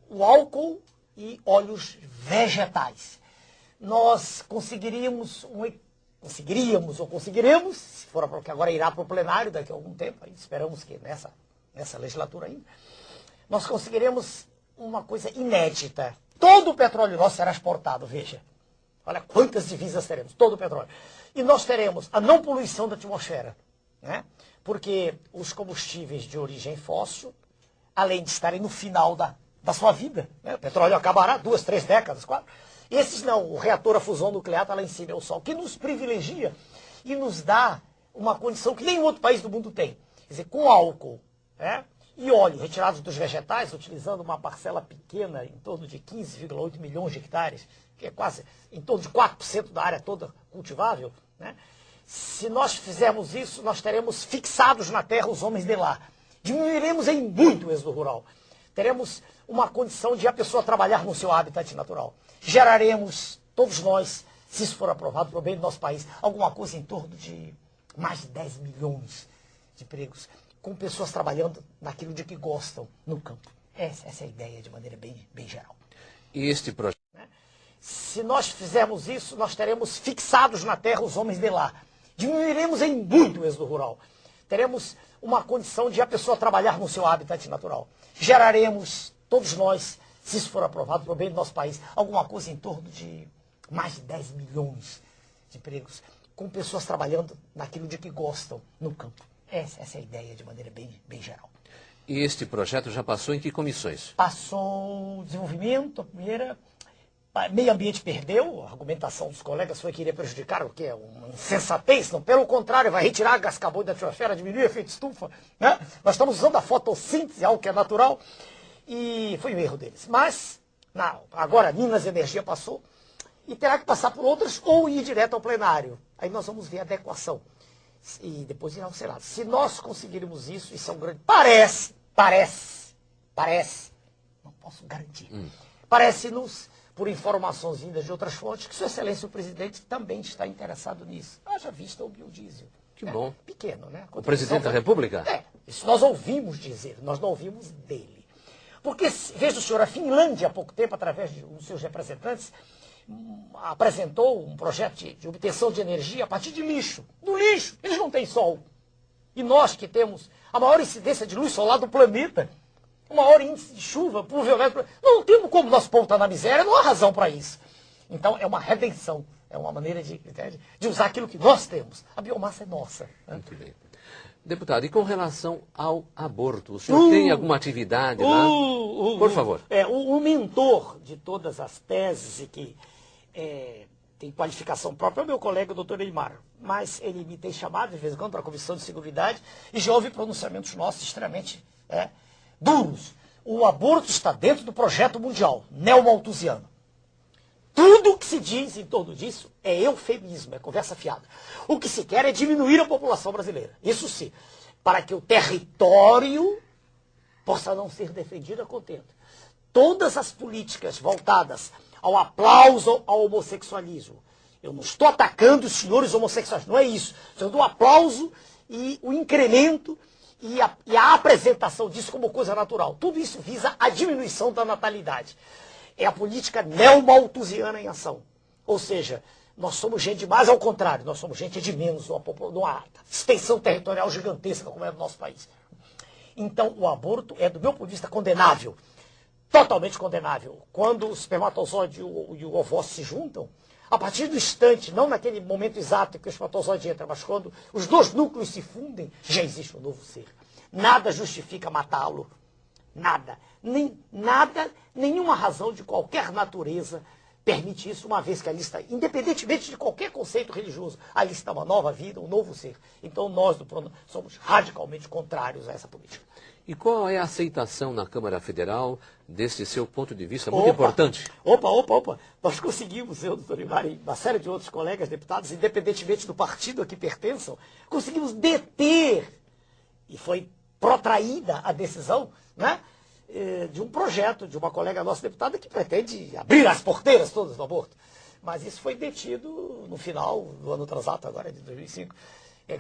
o álcool e óleos vegetais. Nós conseguiremos, se for porque agora irá para o plenário daqui a algum tempo, esperamos que nessa legislatura ainda, nós conseguiremos uma coisa inédita. Todo o petróleo nosso será exportado, veja. Olha quantas divisas teremos, todo o petróleo. E nós teremos a não poluição da atmosfera, né? Porque os combustíveis de origem fóssil, além de estarem no final da sua vida, né? O petróleo acabará 2, 3 décadas, 4. Esses não, o reator a fusão nuclear está lá em cima, é o Sol, que nos privilegia e nos dá uma condição que nenhum outro país do mundo tem. Quer dizer, com álcool, né? E óleo retirados dos vegetais, utilizando uma parcela pequena, em torno de 15,8 milhões de hectares, que é quase em torno de 4% da área toda cultivável, né? Se nós fizermos isso, nós teremos fixados na terra os homens de lá. Diminuiremos em muito o êxodo rural. Teremos uma condição de a pessoa trabalhar no seu habitat natural. Geraremos, todos nós, se isso for aprovado para o bem do nosso país, alguma coisa em torno de mais de 10 milhões de empregos, com pessoas trabalhando naquilo de que gostam no campo. Essa é a ideia de maneira bem geral. E este projeto? Se nós fizermos isso, nós teremos fixados na terra os homens de lá. Diminuiremos em muito o êxodo rural. Teremos uma condição de a pessoa trabalhar no seu habitat natural. Geraremos, todos nós, se isso for aprovado para o bem do nosso país, alguma coisa em torno de mais de 10 milhões de empregos, com pessoas trabalhando naquilo de que gostam, no campo. Essa é a ideia, de maneira bem geral. E este projeto já passou em que comissões? Passou desenvolvimento, a primeira. Meio ambiente perdeu, a argumentação dos colegas foi que iria prejudicar, o que é uma insensatez, não, pelo contrário, vai retirar gás carbônico da atmosfera, diminuir o efeito estufa, né? Nós estamos usando a fotossíntese, algo que é natural, e foi um erro deles. Mas, agora Minas e Energia passou, e terá que passar por outras, ou ir direto ao plenário. Aí nós vamos ver a adequação, e depois irá ao Senado. Se nós conseguirmos isso é um grande... Parece, não posso garantir, parece-nos, por informações vindas de outras fontes, que Sua Excelência o Presidente também está interessado nisso. Haja vista o biodiesel. Que bom. Pequeno, né? O Presidente da República? Isso nós ouvimos dizer, nós não ouvimos dele. Porque, veja o senhor, a Finlândia, há pouco tempo, através de um dos seus representantes, apresentou um projeto de obtenção de energia a partir de lixo. Do lixo, eles não têm sol. E nós que temos a maior incidência de luz solar do planeta, o maior índice de chuva, pluviométrico, não temos como nosso povo está na miséria, não há razão para isso. Então é uma redenção, é uma maneira de usar aquilo que nós temos. A biomassa é nossa. Né? Muito bem. Deputado, e com relação ao aborto, o senhor tem alguma atividade lá? Por favor. O mentor de todas as teses e que tem qualificação própria é o meu colega, o doutor Eimar. Mas ele me tem chamado de vez em quando para a Comissão de Seguridade e já houve pronunciamentos nossos extremamente duros. O aborto está dentro do projeto mundial, neomalthusiano. Tudo o que se diz em torno disso é eufemismo, é conversa fiada. O que se quer é diminuir a população brasileira. Isso sim, para que o território possa não ser defendido a contento. Todas as políticas voltadas ao aplauso ao homossexualismo. Eu não estou atacando os senhores homossexuais, não é isso. Eu dou aplauso e o incremento e a apresentação disso como coisa natural. Tudo isso visa a diminuição da natalidade. É a política neomalthusiana em ação. Ou seja, nós somos gente de mais ao contrário, nós somos gente de menos, numa extensão territorial gigantesca como é no nosso país. Então, o aborto é, do meu ponto de vista, condenável. Totalmente condenável. Quando o espermatozoide e o ovócito se juntam, a partir do instante, não naquele momento exato que o espermatozoide entra, mas quando os dois núcleos se fundem, já existe um novo ser. Nada justifica matá-lo. Nada. Nenhuma razão de qualquer natureza permite isso, uma vez que ali está, independentemente de qualquer conceito religioso, ali está uma nova vida, um novo ser. Então nós do PRONAM somos radicalmente contrários a essa política. E qual é a aceitação na Câmara Federal desse seu ponto de vista muito importante? Opa. Nós conseguimos, eu, doutor Eimar, e uma série de outros colegas deputados, independentemente do partido a que pertençam, conseguimos deter, e foi protraída a decisão, né, de um projeto de uma colega nossa deputada que pretende abrir as porteiras todas do aborto. Mas isso foi detido no final do ano transato, agora de 2005.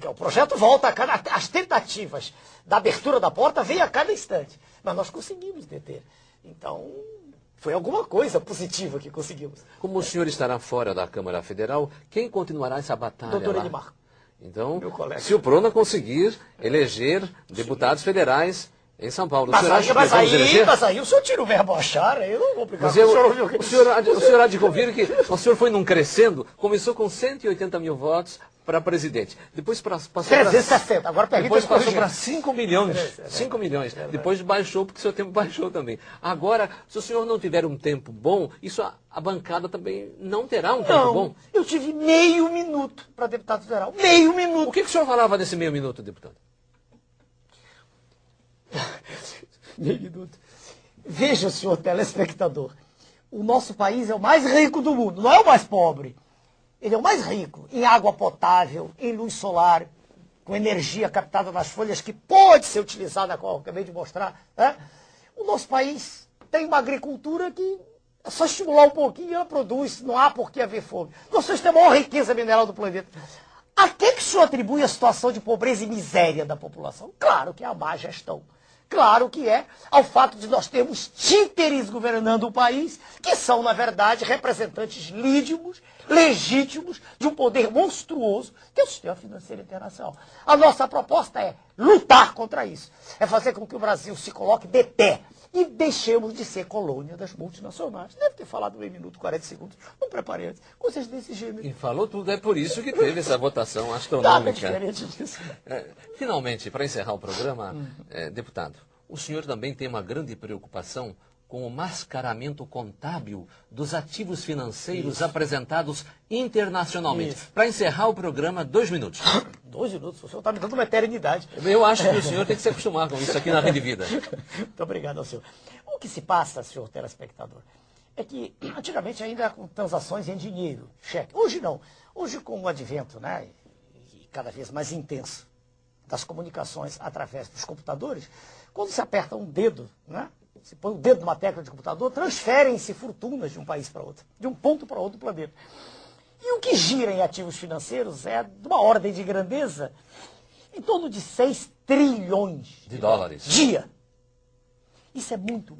O projeto volta as tentativas da abertura da porta vêm a cada instante. Mas nós conseguimos deter. Então, foi alguma coisa positiva que conseguimos. Como o senhor estará fora da Câmara Federal, quem continuará essa batalha doutor lá? Elimar. Então, se o PRONAM conseguir eleger deputados federais em São Paulo, mas aí o senhor tira o verbo achar, eu não vou brigar com o senhor há de convir que o senhor foi num crescendo, começou com 180 mil votos para presidente, depois passou para 360, agora depois passou para 5 milhões, 5 milhões, depois baixou porque o seu tempo baixou também. Agora, se o senhor não tiver um tempo bom, isso a bancada também não terá um tempo bom. Eu tive meio minuto para deputado federal, meio minuto. O que o senhor falava nesse meio minuto, deputado? Meio minuto. Veja, senhor telespectador, o nosso país é o mais rico do mundo, não é o mais pobre. Ele é o mais rico em água potável, em luz solar, com energia captada nas folhas, que pode ser utilizada, como eu acabei de mostrar. Né? O nosso país tem uma agricultura que é só estimular um pouquinho e ela produz, não há por que haver fome. Nosso país tem a maior riqueza mineral do planeta. A que o senhor atribui a situação de pobreza e miséria da população? Claro que é a má gestão. Claro que é ao fato de nós termos títeres governando o país, que são, na verdade, representantes legítimos de um poder monstruoso, que é o sistema financeiro internacional. A nossa proposta é lutar contra isso, é fazer com que o Brasil se coloque de pé e deixemos de ser colônia das multinacionais. Deve ter falado 1 minuto e 40 segundos, não preparei antes, coisas desse gênero. E falou tudo, é por isso que teve essa votação astronômica. Nada diferente disso. Finalmente, para encerrar o programa, deputado, o senhor também tem uma grande preocupação com o mascaramento contábil dos ativos financeiros apresentados internacionalmente. Para encerrar o programa, 2 minutos. 2 minutos? O senhor está me dando uma eternidade. Eu acho que o senhor tem que se acostumar com isso aqui na Rede Vida. Muito obrigado ao senhor. O que se passa, senhor telespectador, é que antigamente ainda com transações em dinheiro, cheque. Hoje não. Hoje com o advento, né, e cada vez mais intenso, das comunicações através dos computadores, quando se aperta um dedo, né, se põe o dedo numa tecla de computador, transferem-se fortunas de um país para outro, de um ponto para outro planeta. E o que gira em ativos financeiros é de uma ordem de grandeza em torno de 6 trilhões de dólares. Dia. Isso é muito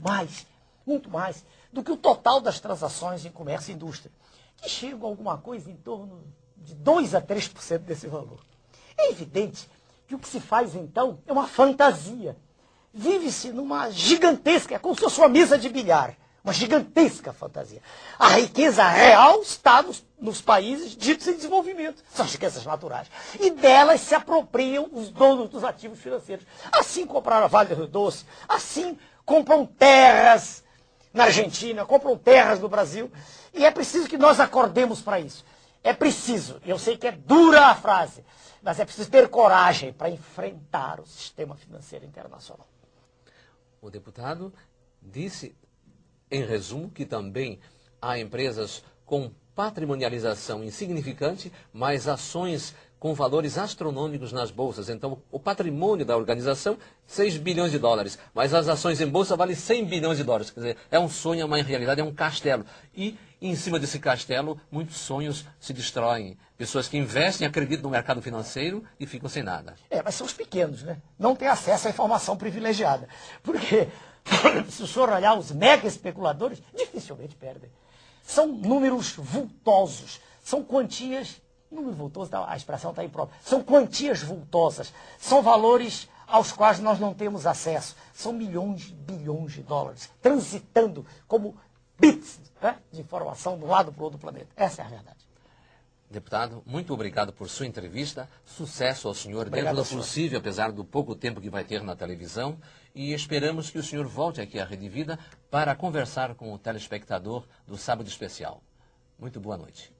mais do que o total das transações em comércio e indústria, que chegam a alguma coisa em torno de 2 a 3% desse valor. É evidente que o que se faz então é uma fantasia. Vive-se numa gigantesca, como se fosse uma mesa de bilhar, uma gigantesca fantasia. A riqueza real está nos países ditos em desenvolvimento, são riquezas naturais. E delas se apropriam os donos dos ativos financeiros. Assim compraram a Vale do Rio Doce, assim compram terras na Argentina, compram terras no Brasil. E é preciso que nós acordemos para isso. É preciso, eu sei que é dura a frase, mas é preciso ter coragem para enfrentar o sistema financeiro internacional. O deputado disse, em resumo, que também há empresas com patrimonialização insignificante, mas ações com valores astronômicos nas bolsas. Então, o patrimônio da organização, 6 bilhões de dólares, mas as ações em bolsa valem 100 bilhões de dólares. Quer dizer, é um sonho, mas em realidade é um castelo. E, em cima desse castelo, muitos sonhos se destroem. Pessoas que investem, acreditam no mercado financeiro e ficam sem nada. Mas são os pequenos, né? Não têm acesso à informação privilegiada. Porque, se o senhor olhar os mega especuladores, dificilmente perdem. São números vultosos, são quantias, número vultoso, a expressão está imprópria, são quantias vultosas, são valores aos quais nós não temos acesso, são milhões, bilhões de dólares, transitando como bits, né, de informação de um lado para o outro planeta. Essa é a verdade. Deputado, muito obrigado por sua entrevista. Sucesso ao senhor dentro do possível, apesar do pouco tempo que vai ter na televisão. E esperamos que o senhor volte aqui à Rede Vida para conversar com o telespectador do Sábado Especial. Muito boa noite.